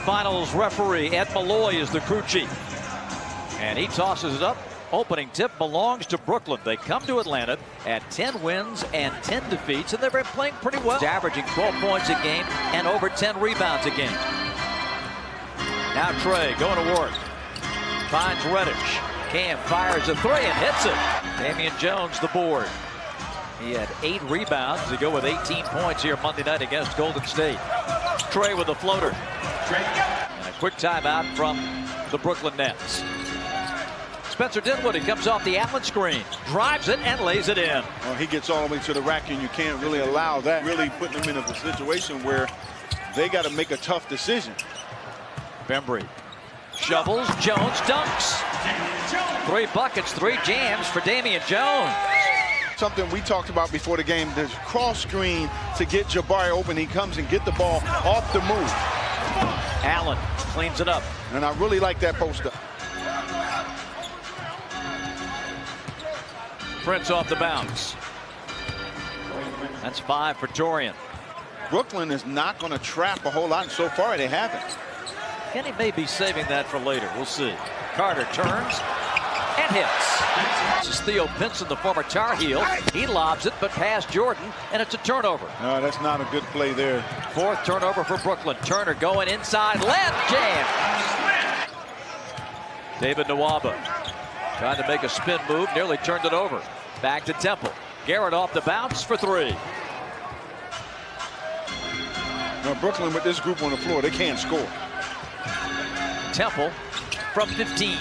Finals referee Ed Malloy is the crew chief. And he tosses it up. Opening tip belongs to Brooklyn. They come to Atlanta at 10 wins and 10 defeats, and they've been playing pretty well. Averaging 12 points a game and over 10 rebounds a game. Now Trey going to work. Finds Reddish. Cam fires a three and hits it. Damian Jones the board. He had 8 rebounds to go with 18 points here Monday night against Golden State. Trey with a floater. And a quick timeout from the Brooklyn Nets. Spencer Dinwiddie comes off the Allen screen, drives it and lays it in. Well, he gets all the way to the rack, and you can't really allow that. Really putting them in a situation where they got to make a tough decision. Bembry shovels, Jones dunks. 3 buckets, 3 jams for Damian Jones. Something we talked about before the game, there's cross screen to get Jabari open. He comes and get the ball off the move. Allen cleans it up. And I really like that post up. Prince off the bounce. That's 5 for Torian. Brooklyn is not going to trap a whole lot, and so far they haven't. Kenny may be saving that for later. We'll see. Carter turns and hits. This is Theo Pinson, the former Tar Heel. He lobs it, but past Jordan, and it's a turnover. No, that's not a good play there. 4th turnover for Brooklyn. Turner going inside, left jam. David Nwaba trying to make a spin move, nearly turned it over. Back to Temple. Garrett off the bounce for 3. Now Brooklyn with this group on the floor, they can't score. Temple from 15.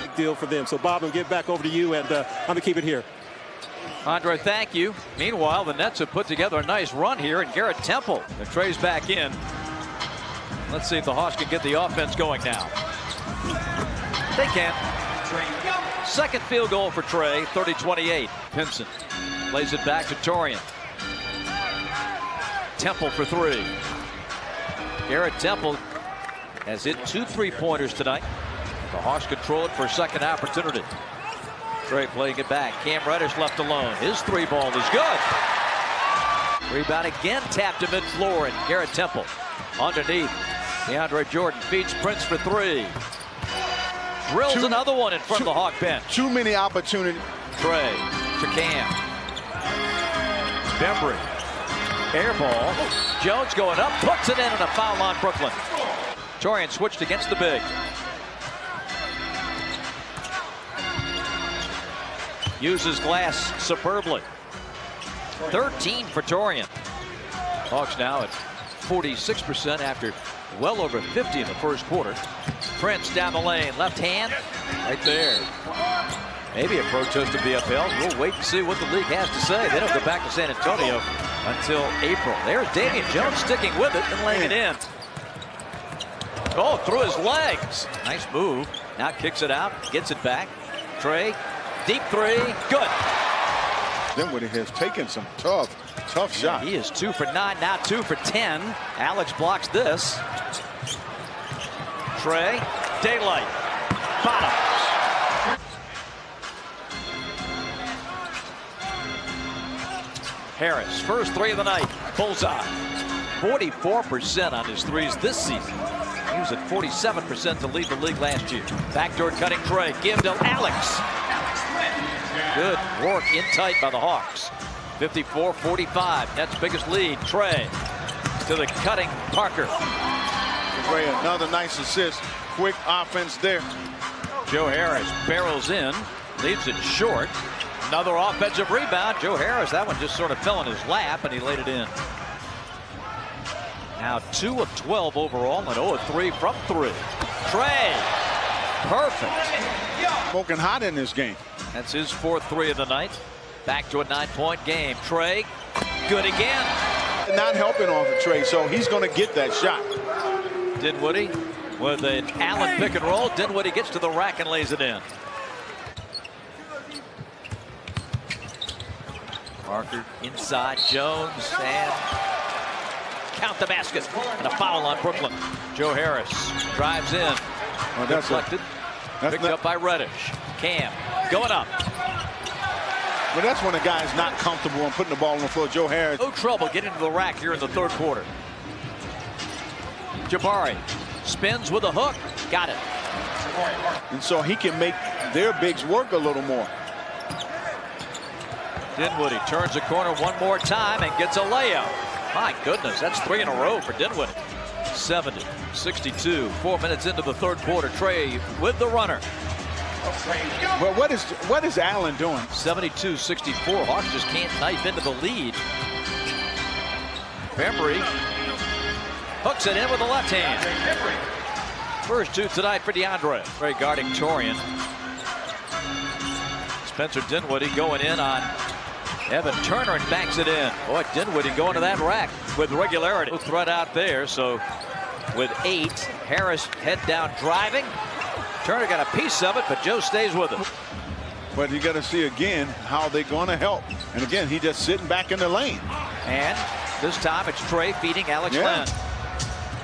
Big deal for them. So Bob, we'll get back over to you, and I'm going to keep it here. Andre, thank you. Meanwhile, the Nets have put together a nice run here, and Garrett Temple, the Trey's back in. Let's see if the Hawks can get the offense going now. They can. 2nd field goal for Trey, 30-28. Pinson lays it back to Torian. Temple for 3. Garrett Temple has hit 2 3-pointers tonight. The Hawks control it for a second opportunity. Trey playing it back. Cam Reddish left alone. His 3-ball is good. Rebound again, tapped to mid-floor, and Garrett Temple underneath. DeAndre Jordan feeds Prince for 3. Drills another one in front of the Hawk bench. Too many opportunities. Trey to Cam. Bembry. Air ball. Jones going up, puts it in, and a foul on Brooklyn. Torian switched against the big. Uses glass superbly. 13 for Torian. Hawks now at 46% after well over 50 in the first quarter. Prince down the lane, left hand, right there. Maybe a protest to BFL. We'll wait and see what the league has to say. They don't go back to San Antonio until April. There's Damian Jones sticking with it and laying it in. Oh, through his legs. Nice move. Now kicks it out, gets it back. Trey, deep 3, good. Dinwiddie has taken some tough shots. He is 2 for 9, now 2 for 10. Alex blocks this. Trey, daylight, bottom. Harris, first 3 of the night, bullseye. 44% on his 3s this season. He was at 47% to lead the league last year. Backdoor cutting Trey, give to Alex. Good work in tight by the Hawks. 54-45, Nets' biggest lead. Trey to the cutting Parker. Trey, another nice assist. Quick offense there. Joe Harris barrels in, leaves it short. Another offensive rebound. Joe Harris, that one just sort of fell in his lap, and he laid it in. Now 2 of 12 overall, and 0 of 3 from 3. Trey, perfect. Smoking hot in this game. That's his 4th 3 of the night. Back to a 9-point game. Trey, good again. Not helping off of Trey, so he's going to get that shot. Dinwiddie with an Allen pick and roll. Dinwiddie gets to the rack and lays it in. Parker inside, Jones, and count the basket. And a foul on Brooklyn. Joe Harris drives in. Well, that's deflected. Picked up by Reddish. Cam going up. But that's when a guy's not comfortable and putting the ball on the floor. Joe Harris. No trouble getting to the rack here in the 3rd quarter. Jabari spins with a hook. Got it. And so he can make their bigs work a little more. Dinwiddie turns the corner one more time and gets a layup. My goodness, that's 3 in a row for Dinwiddie. 70-62, 4 minutes into the third quarter. Trey with the runner. Well, what is Allen doing? 72-64. Hawks just can't knife into the lead. Bembry hooks it in with the left hand. First two tonight for DeAndre. Trey guarding Torian. Spencer Dinwiddie going in on Evan Turner and backs it in. Boy, Dinwiddie going to that rack with regularity. No threat out there, so with 8, Harris head down driving. Turner got a piece of it, but Joe stays with it. But you got to see again how they're going to help. And again, he just sitting back in the lane. And this time it's Trey feeding Alex Len.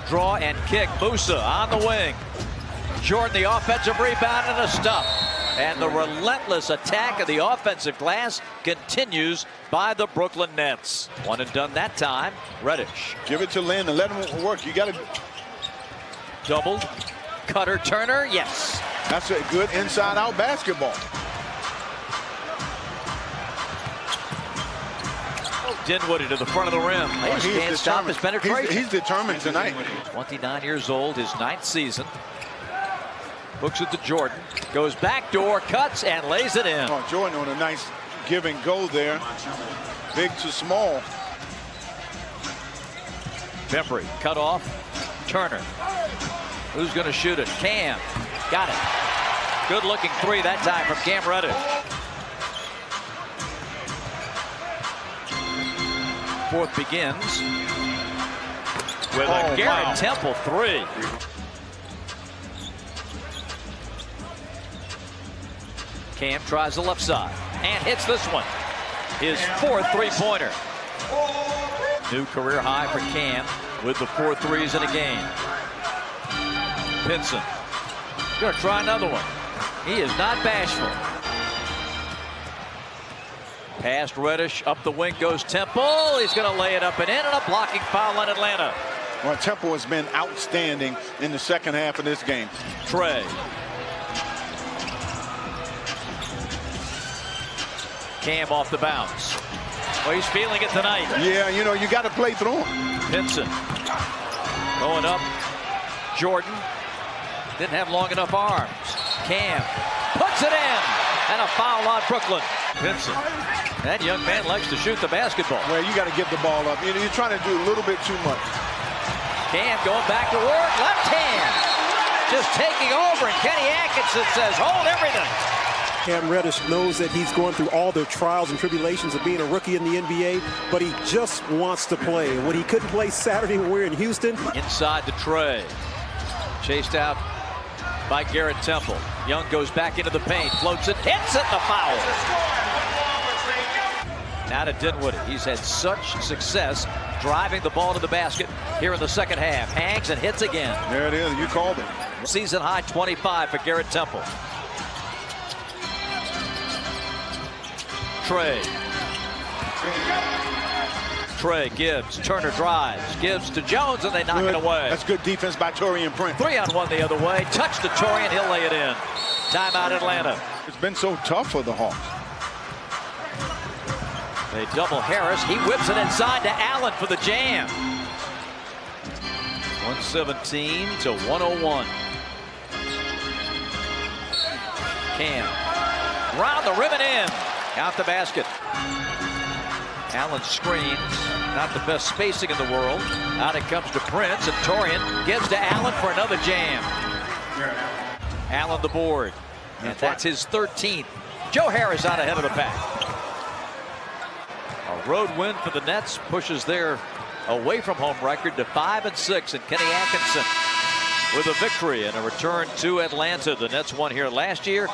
Draw and kick. Musa on the wing. Jordan the offensive rebound and a stop. And the relentless attack of the offensive glass continues by the Brooklyn Nets. One and done that time. Reddish. Give it to Len and let him work. You got to doubled. Cutter Turner. Yes. That's a good inside-out basketball. Dinwiddie to the front of the rim. He just can't stop his penetration. He's determined tonight. 29 years old, his 9th season. Hooks it to Jordan. Goes backdoor, cuts, and lays it in. Oh, Jordan on a nice give and go there. Big to small. Bembry cut off. Turner. Who's going to shoot it? Cam. Got it. Good looking 3 that time from Cam Reddish. Fourth begins with a Garrett Temple 3. Cam tries the left side and hits this one. His 4th 3-pointer. New career high for Cam with the 4 threes in a game. Pinson gonna try another one. He is not bashful. Past Reddish, up the wing goes Temple. He's gonna lay it up and in, and a blocking foul on Atlanta. Well, Temple has been outstanding in the second half of this game. Trey. Cam off the bounce. Well, he's feeling it tonight. Yeah, you know, you got to play through him. Pinson going up. Jordan didn't have long enough arms. Cam puts it in, and a foul on Brooklyn. Pinson. That young man likes to shoot the basketball. Well, you got to get the ball up. You're trying to do a little bit too much. Cam going back to work. Left hand. Just taking over, and Kenny Atkinson says, hold everything. Cam Reddish knows that he's going through all the trials and tribulations of being a rookie in the NBA, but he just wants to play. When he couldn't play Saturday when we were in Houston. Inside the Trey. Chased out by Garrett Temple. Young goes back into the paint, floats it, hits it, the foul. Now to Dinwiddie. He's had such success driving the ball to the basket here in the second half. Hangs and hits again. There it is. You called it. Season high 25 for Garrett Temple. Trey. Trey gives. Turner drives. Gives to Jones, and they knock it away. That's good defense by Torian Prince. 3-on-1 the other way. Touch to Torian. He'll lay it in. Timeout Atlanta. It's been so tough for the Hawks. They double Harris. He whips it inside to Allen for the jam. 117 to 101. Cam. Round the rim and in. Out the basket. Allen screens. Not the best spacing in the world. Out it comes to Prince, and Torian gives to Allen for another jam. Allen the board. And that's his 13th. Joe Harris out ahead of the pack. A road win for the Nets pushes their away from home record to 5-6, and Kenny Atkinson with a victory and a return to Atlanta. The Nets won here last year.